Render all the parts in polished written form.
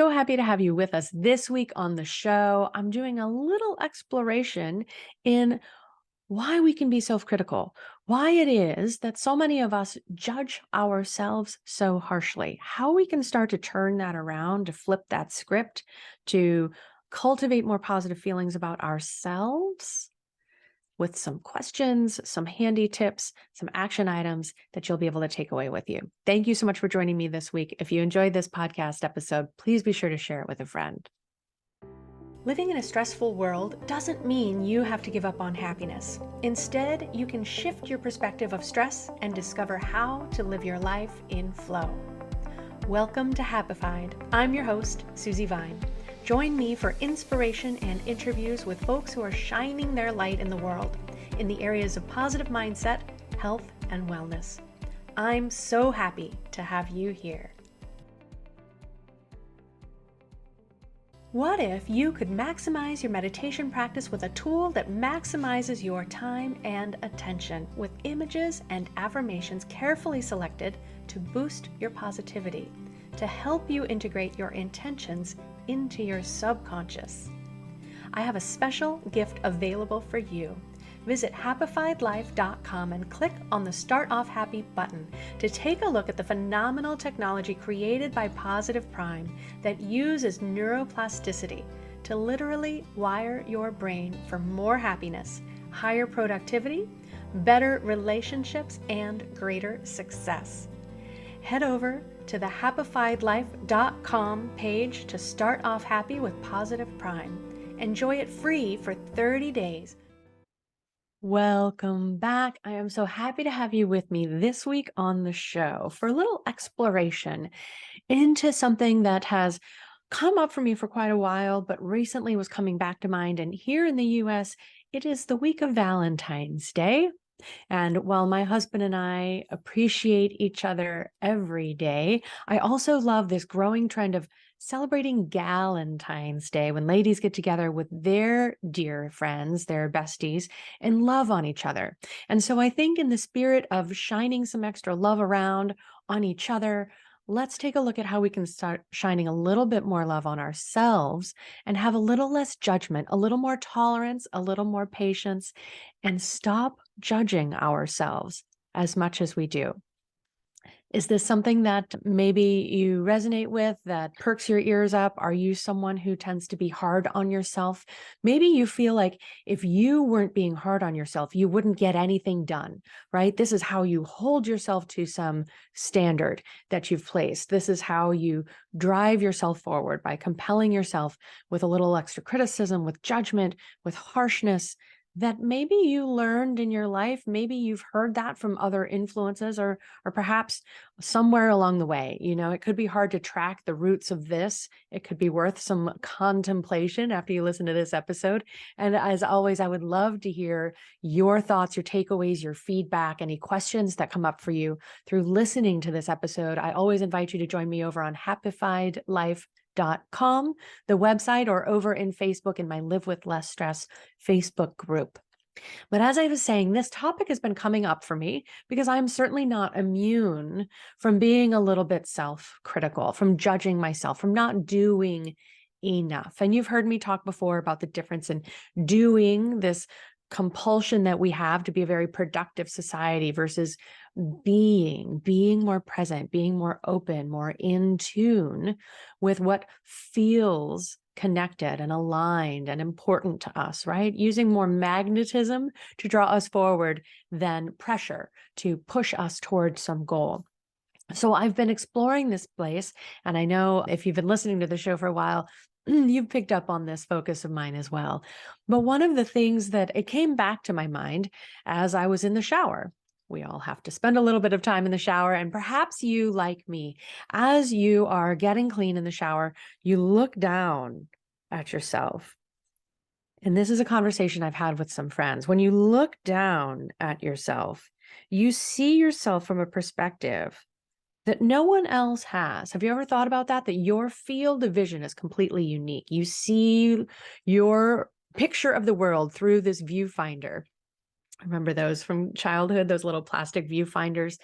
So happy to have you with us this week on the show. I'm doing a little exploration in why we can be self-critical, why it is that so many of us judge ourselves so harshly, how we can start to turn that around, to flip that script, to cultivate more positive feelings about ourselves with some questions, some handy tips, some action items that you'll be able to take away with you. Thank you so much for joining me this week. If you enjoyed this podcast episode, please be sure to share it with a friend. Living in a stressful world doesn't mean you have to give up on happiness. Instead, you can shift your perspective of stress and discover how to live your life in flow. Welcome to Happified. I'm your host, Susie Vine. Join me for inspiration and interviews with folks who are shining their light in the world in the areas of positive mindset, health, and wellness. I'm so happy to have you here. What if you could maximize your meditation practice with a tool that maximizes your time and attention with images and affirmations carefully selected to boost your positivity, to help you integrate your intentions into your subconscious? I have a special gift available for you. Visit happifiedlife.com and click on the Start Off Happy button to take a look at the phenomenal technology created by Positive Prime that uses neuroplasticity to literally wire your brain for more happiness, higher productivity, better relationships, and greater success. Head over to the happifiedlife.com page to start off happy with Positive Prime. Enjoy it free for 30 days. Welcome back. I am so happy to have you with me this week on the show for a little exploration into something that has come up for me for quite a while, but recently was coming back to mind. And here in the US, it is the week of Valentine's Day. And while my husband and I appreciate each other every day, I also love this growing trend of celebrating Galentine's Day when ladies get together with their dear friends, their besties, and love on each other. And so I think in the spirit of shining some extra love around on each other, let's take a look at how we can start shining a little bit more love on ourselves and have a little less judgment, a little more tolerance, a little more patience, and stop judging ourselves as much as we do. Is this something that maybe you resonate with, that perks your ears up? Are you someone who tends to be hard on yourself? Maybe you feel like if you weren't being hard on yourself, you wouldn't get anything done, right? This is how you hold yourself to some standard that you've placed. This is how you drive yourself forward, by compelling yourself with a little extra criticism, with judgment, with harshness that maybe you learned in your life. Maybe you've heard that from other influences or perhaps somewhere along the way. You know, it could be hard to track the roots of this. It could be worth some contemplation after you listen to this episode. And as always, I would love to hear your thoughts, your takeaways, your feedback, any questions that come up for you through listening to this episode. I always invite you to join me over on happifiedlife.com, the website, or over in Facebook in my Live with Less Stress Facebook group. But as I was saying, this topic has been coming up for me because I'm certainly not immune from being a little bit self-critical, from judging myself, from not doing enough. And you've heard me talk before about the difference in doing, this compulsion that we have to be a very productive society, versus being more present, being more open, more in tune with what feels connected and aligned and important to us, right? Using more magnetism to draw us forward than pressure to push us towards some goal. So I've been exploring this place, and I know if you've been listening to the show for a while, you've picked up on this focus of mine as well. But one of the things that it came back to my mind as I was in the shower. We all have to spend a little bit of time in the shower, and perhaps you, like me, as you are getting clean in the shower, you look down at yourself. And this is a conversation I've had with some friends. When you look down at yourself, you see yourself from a perspective that no one else has. Have you ever thought about that? That your field of vision is completely unique. You see your picture of the world through this viewfinder. I remember those from childhood, those little plastic viewfinders,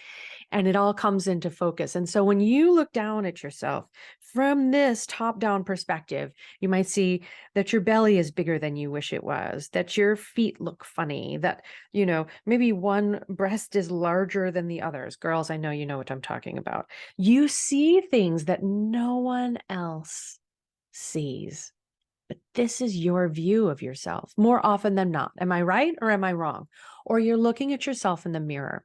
and it all comes into focus. And so when you look down at yourself from this top-down perspective, you might see that your belly is bigger than you wish it was, that your feet look funny, that, maybe one breast is larger than the others. Girls, I know you know what I'm talking about. You see things that no one else sees. But this is your view of yourself more often than not. Am I right or am I wrong? Or you're looking at yourself in the mirror.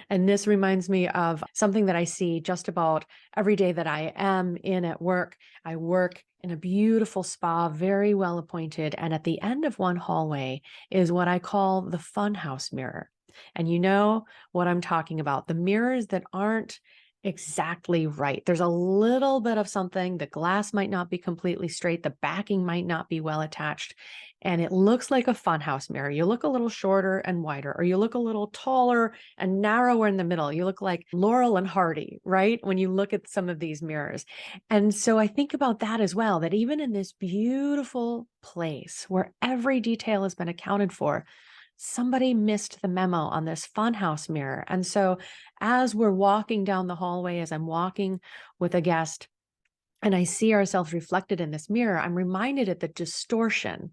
And this reminds me of something that I see just about every day that I am in at work. I work in a beautiful spa, very well appointed. And at the end of one hallway is what I call the funhouse mirror. And you know what I'm talking about, the mirrors that aren't exactly right. There's a little bit of something. The glass might not be completely straight. The backing might not be well attached. And it looks like a funhouse mirror. You look a little shorter and wider, or you look a little taller and narrower in the middle. You look like Laurel and Hardy, right? When you look at some of these mirrors. And so I think about that as well, that even in this beautiful place where every detail has been accounted for, somebody missed the memo on this funhouse mirror. And so as we're walking down the hallway, as I'm walking with a guest and I see ourselves reflected in this mirror, I'm reminded of the distortion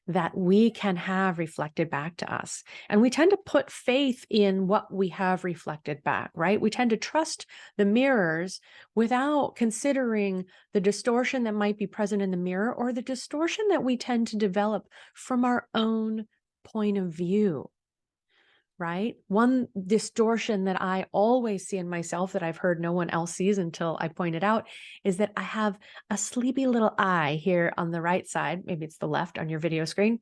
that we can have reflected back to us. And we tend to put faith in what we have reflected back, right? We tend to trust the mirrors without considering the distortion that might be present in the mirror or the distortion that we tend to develop from our own point of view. Right? One distortion that I always see in myself that I've heard no one else sees until I point it out is that I have a sleepy little eye here on the right side. Maybe it's the left on your video screen.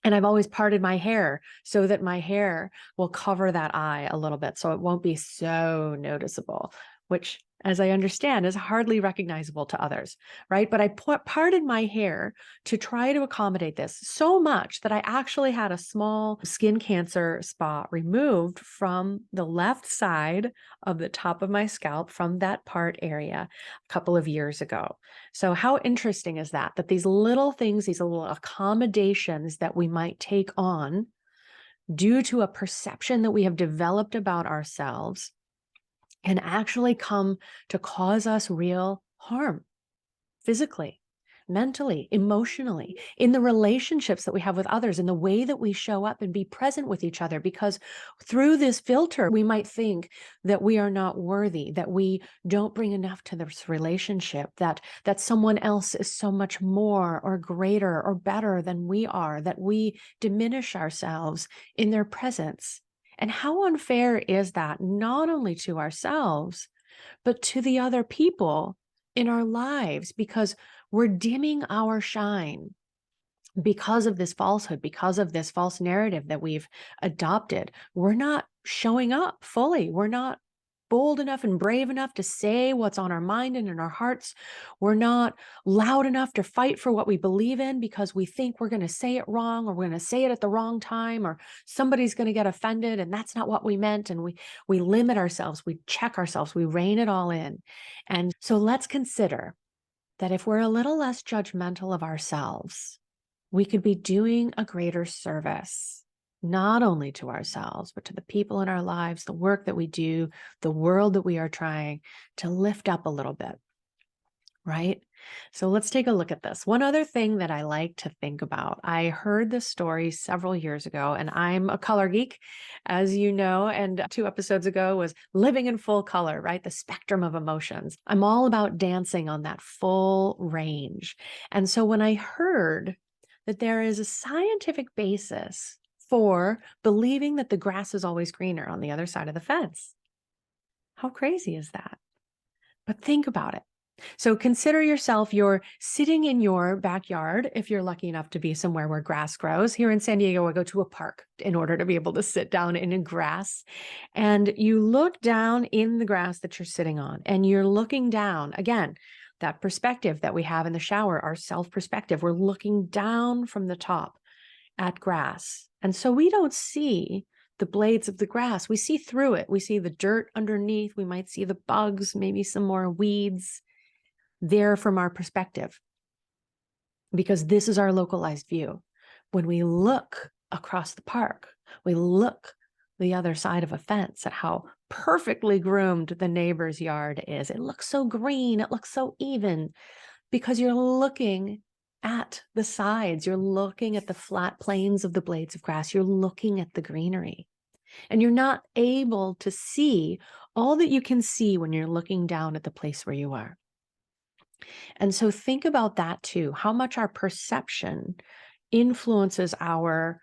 And I've always parted my hair so that my hair will cover that eye a little bit so it won't be so noticeable, which, as I understand, is hardly recognizable to others, right? But I parted my hair to try to accommodate this so much that I actually had a small skin cancer spot removed from the left side of the top of my scalp from that part area a couple of years ago. So how interesting is that? That these little things, these little accommodations that we might take on due to a perception that we have developed about ourselves can actually come to cause us real harm physically, mentally, emotionally, in the relationships that we have with others, in the way that we show up and be present with each other. Because through this filter, we might think that we are not worthy, that we don't bring enough to this relationship, that someone else is so much more or greater or better than we are, that we diminish ourselves in their presence. And how unfair is that, not only to ourselves, but to the other people in our lives, because we're dimming our shine because of this falsehood, because of this false narrative that we've adopted. We're not showing up fully. We're not bold enough and brave enough to say what's on our mind and in our hearts. We're not loud enough to fight for what we believe in because we think we're going to say it wrong, or we're going to say it at the wrong time, or somebody's going to get offended and that's not what we meant. And we limit ourselves, we check ourselves, we rein it all in. And so let's consider that if we're a little less judgmental of ourselves, we could be doing a greater service, not only to ourselves, but to the people in our lives, the work that we do, the world that we are trying to lift up a little bit, right? So let's take a look at this. One other thing that I like to think about, I heard this story several years ago, and I'm a color geek, as you know, and 2 episodes ago was living in full color, right? The spectrum of emotions. I'm all about dancing on that full range. And so when I heard that there is a scientific basis for believing that the grass is always greener on the other side of the fence. How crazy is that? But think about it. So consider yourself, you're sitting in your backyard, if you're lucky enough to be somewhere where grass grows. Here in San Diego, I go to a park in order to be able to sit down in grass. And you look down in the grass that you're sitting on, and you're looking down, again, that perspective that we have in the shower, our self-perspective, we're looking down from the top at grass. And so we don't see the blades of the grass. We see through it. We see the dirt underneath. We might see the bugs, maybe some more weeds there from our perspective, because this is our localized view. When we look across the park, We look the other side of a fence at how perfectly groomed the neighbor's yard is. It looks so green. It looks so even because you're looking at the sides. You're looking at the flat plains of the blades of grass. You're looking at the greenery. And you're not able to see all that you can see when you're looking down at the place where you are. And so think about that too, how much our perception influences our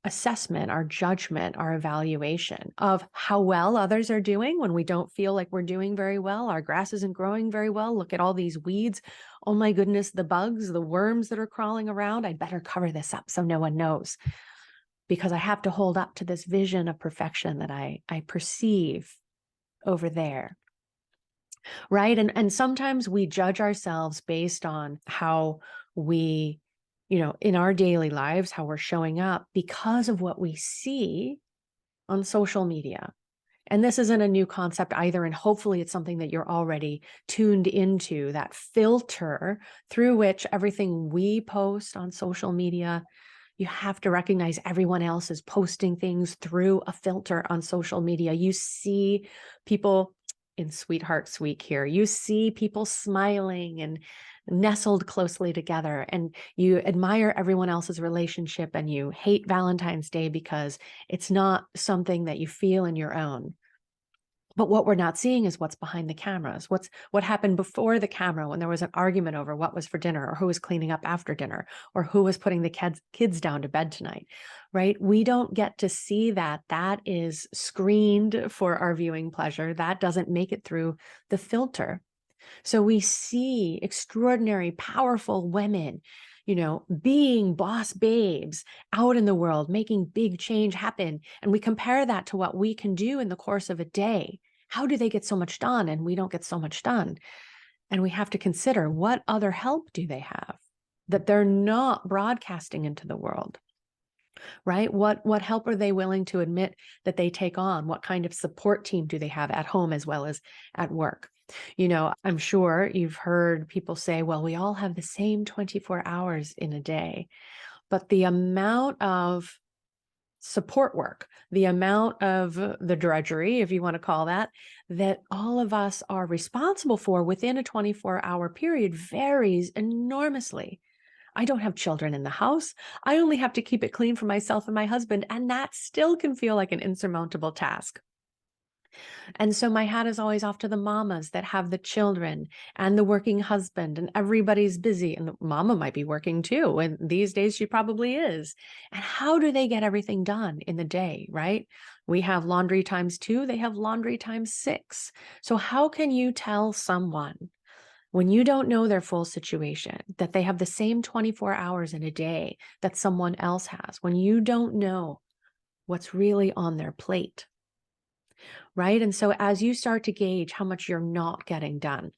assessment, our judgment, our evaluation of how well others are doing when we don't feel like we're doing very well. Our grass isn't growing very well. Look at all these weeds. Oh my goodness, the bugs, the worms that are crawling around. I'd better cover this up so no one knows, because I have to hold up to this vision of perfection that I perceive over there. Right. And sometimes we judge ourselves based on how we, in our daily lives, how we're showing up because of what we see on social media. And this isn't a new concept either. And hopefully it's something that you're already tuned into, that filter through which everything we post on social media, you have to recognize everyone else is posting things through a filter on social media. You see people in Sweethearts Week here, you see people smiling and nestled closely together, and you admire everyone else's relationship, and you hate Valentine's Day because it's not something that you feel in your own. But what we're not seeing is what's behind the cameras. What happened before the camera when there was an argument over what was for dinner, or who was cleaning up after dinner, or who was putting the kids down to bed tonight, right? We don't get to see that. That is screened for our viewing pleasure. That doesn't make it through the filter. So we see extraordinary, powerful women, being boss babes out in the world, making big change happen. And we compare that to what we can do in the course of a day. How do they get so much done and we don't get so much done? And we have to consider, what other help do they have that they're not broadcasting into the world? Right? What help are they willing to admit that they take on? What kind of support team do they have at home as well as at work? I'm sure you've heard people say, well, we all have the same 24 hours in a day, but the amount of support work, the amount of the drudgery, if you want to call that all of us are responsible for within a 24-hour period varies enormously. I don't have children in the house. I only have to keep it clean for myself and my husband, and that still can feel like an insurmountable task. And so my hat is always off to the mamas that have the children and the working husband, and everybody's busy, and the mama might be working too. And these days she probably is. And how do they get everything done in the day, right? We have laundry times 2, they have laundry times 6. So how can you tell someone, when you don't know their full situation, that they have the same 24 hours in a day that someone else has, when you don't know what's really on their plate? Right? And so as you start to gauge how much you're not getting done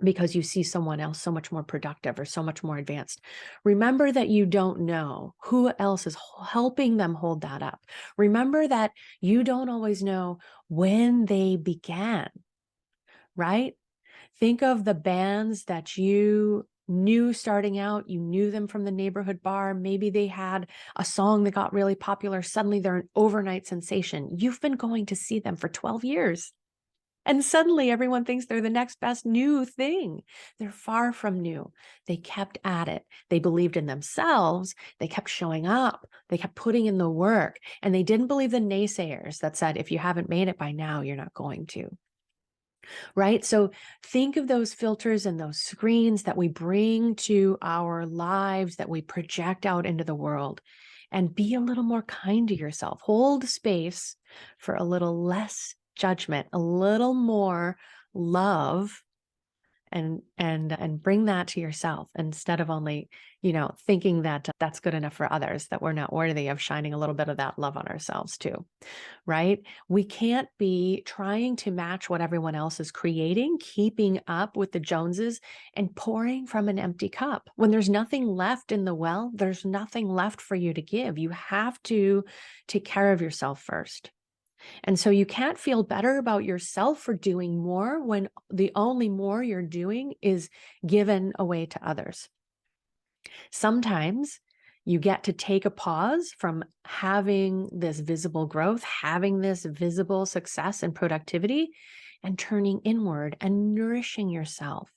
because you see someone else so much more productive or so much more advanced, remember that you don't know who else is helping them hold that up. Remember that you don't always know when they began, right? Think of the bands that you knew starting out. You knew them from the neighborhood bar. Maybe they had a song that got really popular. Suddenly they're an overnight sensation. You've been going to see them for 12 years. And suddenly everyone thinks they're the next best new thing. They're far from new. They kept at it. They believed in themselves. They kept showing up. They kept putting in the work. And they didn't believe the naysayers that said, if you haven't made it by now, you're not going to. Right? So think of those filters and those screens that we bring to our lives, that we project out into the world, and be a little more kind to yourself. Hold space for a little less judgment, a little more love, and bring that to yourself instead of only, thinking that that's good enough for others, that we're not worthy of shining a little bit of that love on ourselves too. Right? We can't be trying to match what everyone else is creating, keeping up with the Joneses, and pouring from an empty cup. When there's nothing left in the well, there's nothing left for you to give. You have to take care of yourself first. And so you can't feel better about yourself for doing more when the only more you're doing is given away to others. Sometimes You get to take a pause from having this visible growth, having this visible success and productivity, and turning inward and nourishing yourself.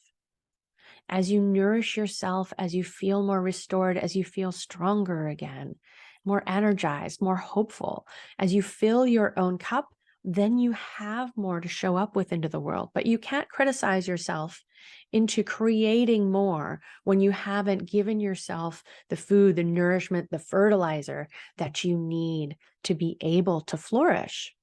As you nourish yourself, as you feel more restored, as you feel stronger again, more energized, more hopeful, as you fill your own cup, then you have more to show up with into the world. But you can't criticize yourself into creating more when you haven't given yourself the food, the nourishment, the fertilizer that you need to be able to flourish.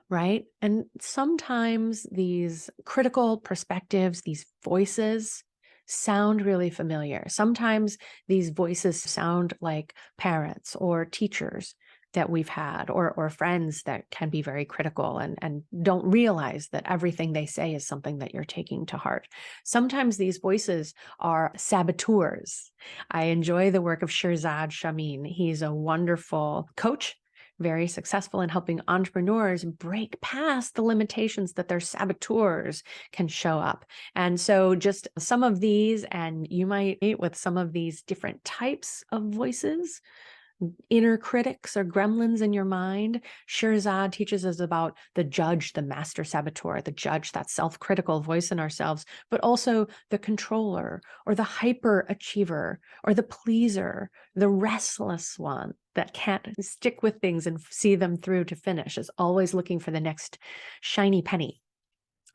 Right? And sometimes these critical perspectives, these voices sound really familiar. Sometimes these voices sound like parents or teachers that we've had, or friends that can be very critical and don't realize that everything they say is something that you're taking to heart. Sometimes these voices are saboteurs. I enjoy the work of Shirzad Shamin. He's a wonderful coach, very successful in helping entrepreneurs break past the limitations that their saboteurs can show up. And so just some of these, and you might meet with some of these different types of voices, inner critics or gremlins in your mind. Shirzad teaches us about the judge, the master saboteur, the judge, that self-critical voice in ourselves, but also the controller or the hyper achiever or the pleaser, the restless one that can't stick with things and see them through to finish, is always looking for the next shiny penny.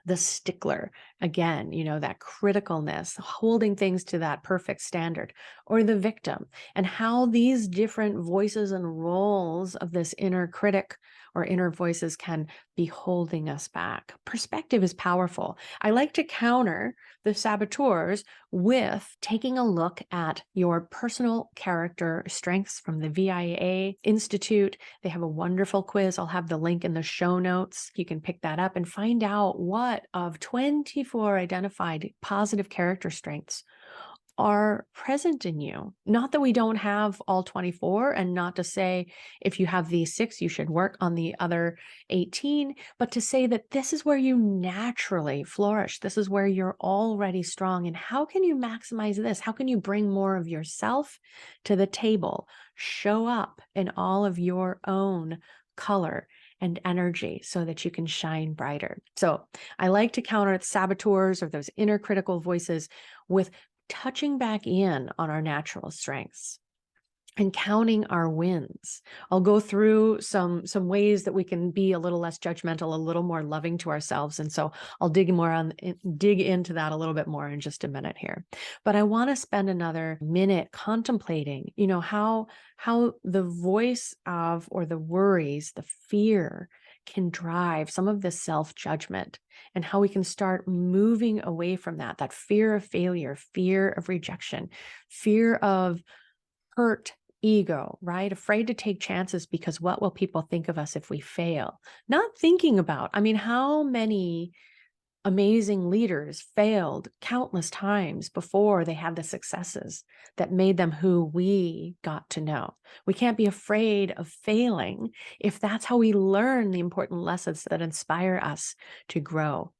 The stickler, again, that criticalness, holding things to that perfect standard, or the victim, and how these different voices and roles of this inner critic or inner voices can be holding us back. Perspective is powerful. I like to counter the saboteurs with taking a look at your personal character strengths from the VIA Institute. They have a wonderful quiz. I'll have the link in the show notes. You can pick that up and find out what of 24 identified positive character strengths are present in you. Not that we don't have all 24, and not to say if you have these 6, you should work on the other 18, but to say that this is where you naturally flourish. This is where you're already strong. And how can you maximize this? How can you bring more of yourself to the table? Show up in all of your own color and energy so that you can shine brighter. So I like to counter saboteurs or those inner critical voices with touching back in on our natural strengths and counting our wins. I'll go through some ways that we can be a little less judgmental, a little more loving to ourselves. And so I'll dig into that a little bit more in just a minute here. But I want to spend another minute contemplating, how the voice of, or the worries, the fear can drive some of the self-judgment, and how we can start moving away from that fear of failure, fear of rejection, fear of hurt ego, right? Afraid to take chances because what will people think of us if we fail? Not thinking about, how many amazing leaders failed countless times before they had the successes that made them who we got to know. We can't be afraid of failing if that's how we learn the important lessons that inspire us to grow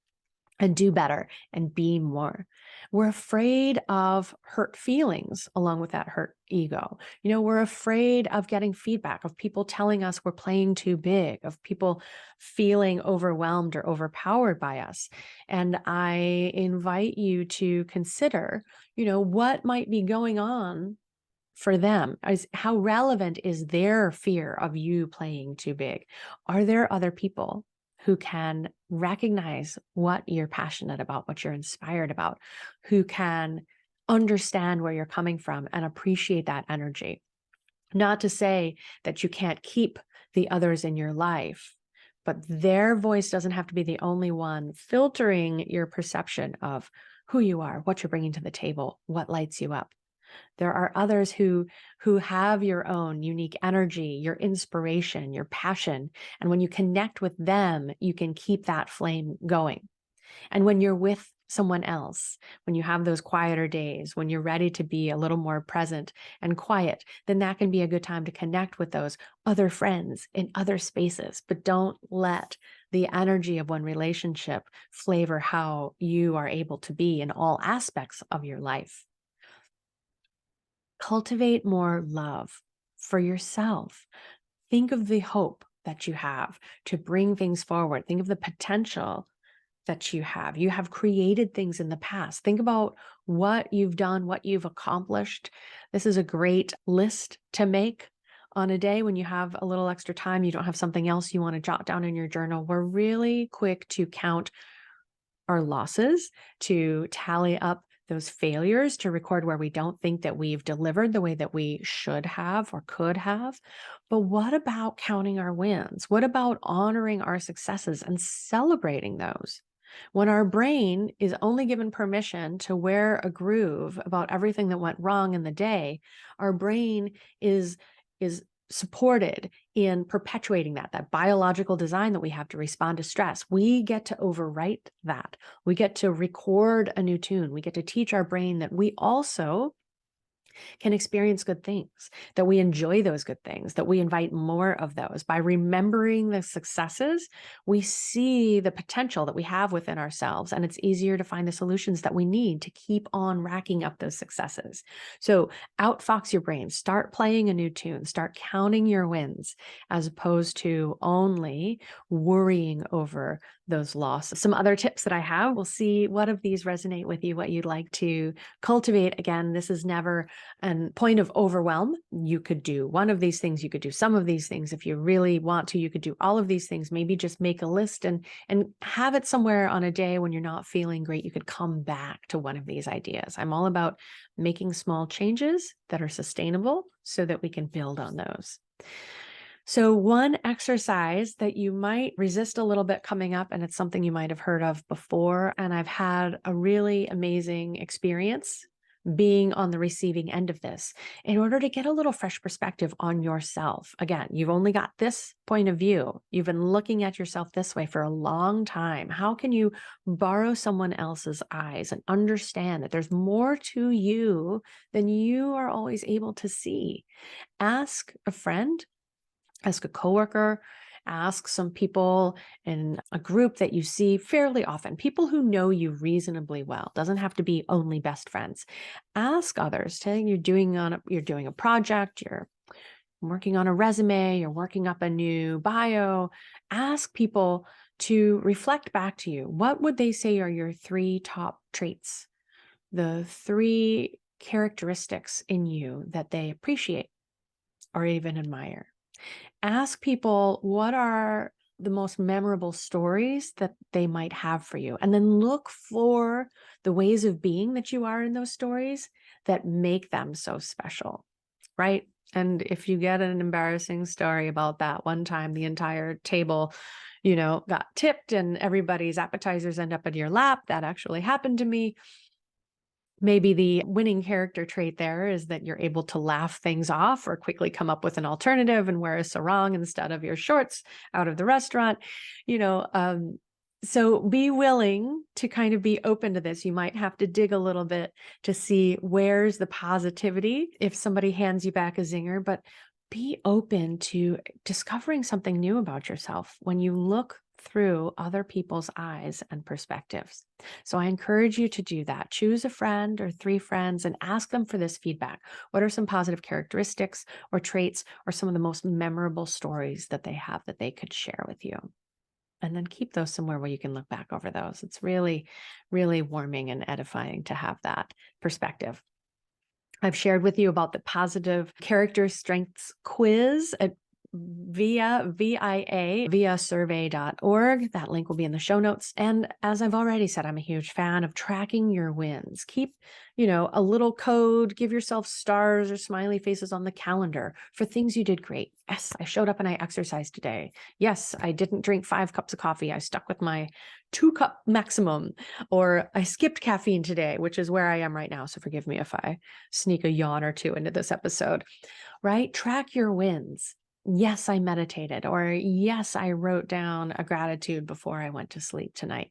and do better and be more. We're afraid of hurt feelings along with that hurt ego. We're afraid of getting feedback, of people telling us we're playing too big, of people feeling overwhelmed or overpowered by us. And I invite you to consider, what might be going on for them. How relevant is their fear of you playing too big? Are there other people who can recognize what you're passionate about, what you're inspired about, who can understand where you're coming from and appreciate that energy? Not to say that you can't keep the others in your life, but their voice doesn't have to be the only one filtering your perception of who you are, what you're bringing to the table, what lights you up. There are others who have your own unique energy, your inspiration, your passion. And when you connect with them, you can keep that flame going. And when you're with someone else, when you have those quieter days, when you're ready to be a little more present and quiet, then that can be a good time to connect with those other friends in other spaces. But don't let the energy of one relationship flavor how you are able to be in all aspects of your life. Cultivate more love for yourself. Think of the hope that you have to bring things forward. Think of the potential that you have. You have created things in the past. Think about what you've done, what you've accomplished. This is a great list to make on a day when you have a little extra time. You don't have something else you want to jot down in your journal. We're really quick to count our losses, to tally up those failures, to record where we don't think that we've delivered the way that we should have or could have. But what about counting our wins? What about honoring our successes and celebrating those? When our brain is only given permission to wear a groove about everything that went wrong in the day, our brain is supported in perpetuating that biological design that we have to respond to stress. We get to overwrite that. We get to record a new tune. We get to teach our brain that we also can experience good things, that we enjoy those good things, that we invite more of those. By remembering the successes, we see the potential that we have within ourselves, and it's easier to find the solutions that we need to keep on racking up those successes. So outfox your brain, start playing a new tune, start counting your wins, as opposed to only worrying over those losses. Some other tips that I have, we'll see what of these resonate with you, what you'd like to cultivate. Again, this is never a point of overwhelm. You could do one of these things. You could do some of these things. If you really want to, you could do all of these things. Maybe just make a list and have it somewhere on a day when you're not feeling great. You could come back to one of these ideas. I'm all about making small changes that are sustainable so that we can build on those. So one exercise that you might resist a little bit coming up, and it's something you might have heard of before, and I've had a really amazing experience being on the receiving end of this, in order to get a little fresh perspective on yourself. Again, you've only got this point of view. You've been looking at yourself this way for a long time. How can you borrow someone else's eyes and understand that there's more to you than you are always able to see? Ask a friend, ask a coworker, ask some people in a group that you see fairly often, people who know you reasonably well. Doesn't have to be only best friends. Ask others. You're doing a project, you're working on a resume, you're working up a new bio. Ask people to reflect back to you. What would they say are your 3 top traits? The 3 characteristics in you that they appreciate or even admire. Ask people what are the most memorable stories that they might have for you, and then look for the ways of being that you are in those stories that make them so special, right? And if you get an embarrassing story about that one time the entire table, got tipped and everybody's appetizers end up in your lap, that actually happened to me. Maybe the winning character trait there is that you're able to laugh things off or quickly come up with an alternative and wear a sarong instead of your shorts out of the restaurant. You know, um, so be willing to kind of be open to this. You might have to dig a little bit to see where's the positivity if somebody hands you back a zinger, but be open to discovering something new about yourself when you look through other people's eyes and perspectives. So I encourage you to do that. Choose a friend or 3 friends and ask them for this feedback. What are some positive characteristics or traits or some of the most memorable stories that they have that they could share with you? And then keep those somewhere where you can look back over those. It's really, really warming and edifying to have that perspective. I've shared with you about the positive character strengths quiz at via survey.org. That link will be in the show notes. And as I've already said, I'm a huge fan of tracking your wins. Keep, a little code, give yourself stars or smiley faces on the calendar for things you did great. Yes, I showed up and I exercised today. Yes, I didn't drink 5 cups of coffee. I stuck with my 2-cup maximum, or I skipped caffeine today, which is where I am right now. So forgive me if I sneak a yawn or 2 into this episode, right? Track your wins. Yes, I meditated, or yes, I wrote down a gratitude before I went to sleep tonight.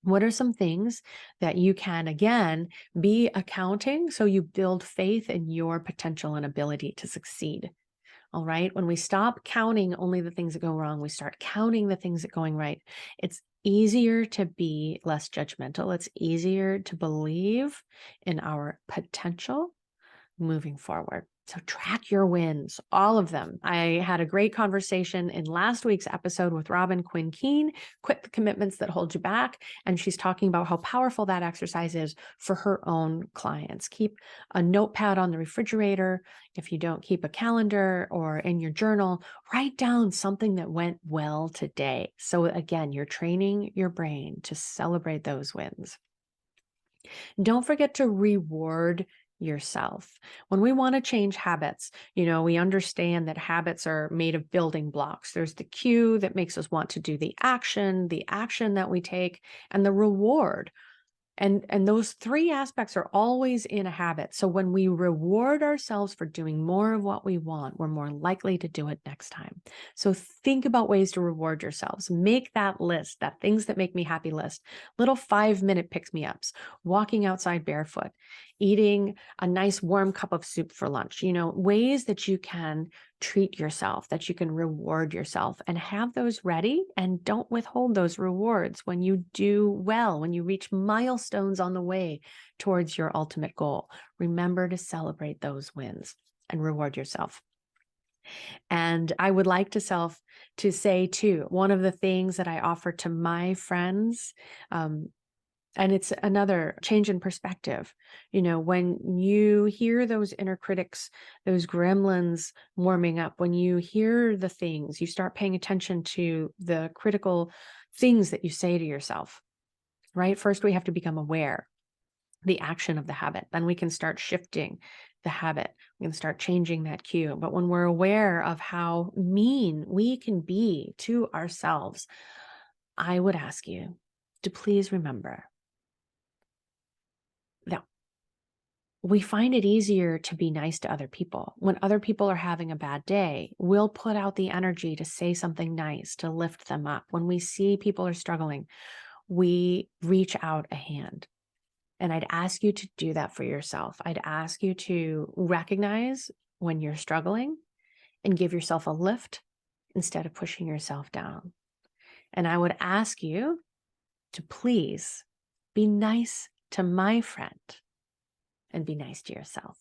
What are some things that you can, again, be accounting so you build faith in your potential and ability to succeed? All right. When we stop counting only the things that go wrong, we start counting the things that are going right. It's easier to be less judgmental. It's easier to believe in our potential moving forward. So track your wins, all of them. I had a great conversation in last week's episode with Robin Quinn Keene, Quit the Commitments That Hold You Back. And she's talking about how powerful that exercise is for her own clients. Keep a notepad on the refrigerator. If you don't keep a calendar or in your journal, write down something that went well today. So again, you're training your brain to celebrate those wins. Don't forget to reward yourself. When we want to change habits, we understand that habits are made of building blocks. There's the cue that makes us want to do the action that we take, and the reward. And those three aspects are always in a habit. So when we reward ourselves for doing more of what we want, we're more likely to do it next time. So think about ways to reward yourselves. Make that list, that things that make me happy list. Little 5-minute pick-me-ups, walking outside barefoot, eating a nice warm cup of soup for lunch, ways that you can treat yourself, that you can reward yourself, and have those ready, and don't withhold those rewards when you do well, when you reach milestones on the way towards your ultimate goal. Remember to celebrate those wins and reward yourself. And I would like to say too, one of the things that I offer to my friends, and it's another change in perspective. When you hear those inner critics, those gremlins warming up, when you hear the things, you start paying attention to the critical things that you say to yourself, right? First, we have to become aware, the action of the habit. Then we can start shifting the habit. We can start changing that cue. But when we're aware of how mean we can be to ourselves, I would ask you to please remember that we find it easier to be nice to other people. When other people are having a bad day, we'll put out the energy to say something nice, to lift them up. When we see people are struggling, we reach out a hand. And I'd ask you to do that for yourself. I'd ask you to recognize when you're struggling and give yourself a lift instead of pushing yourself down. And I would ask you to please be nice to my friend and be nice to yourself.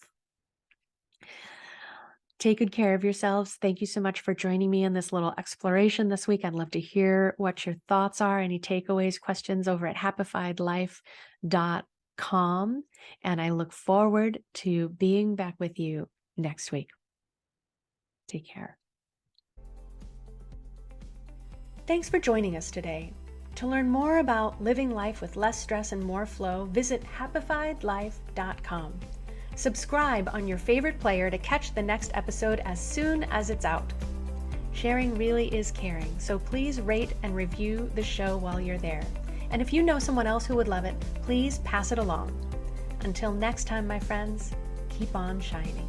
Take good care of yourselves. Thank you so much for joining me in this little exploration this week. I'd love to hear what your thoughts are, any takeaways, questions over at happifiedlife.com. And I look forward to being back with you next week. Take care. Thanks for joining us today. To learn more about living life with less stress and more flow, visit happifiedlife.com. Subscribe on your favorite player to catch the next episode as soon as it's out. Sharing really is caring, so please rate and review the show while you're there. And if you know someone else who would love it, please pass it along. Until next time, my friends, keep on shining.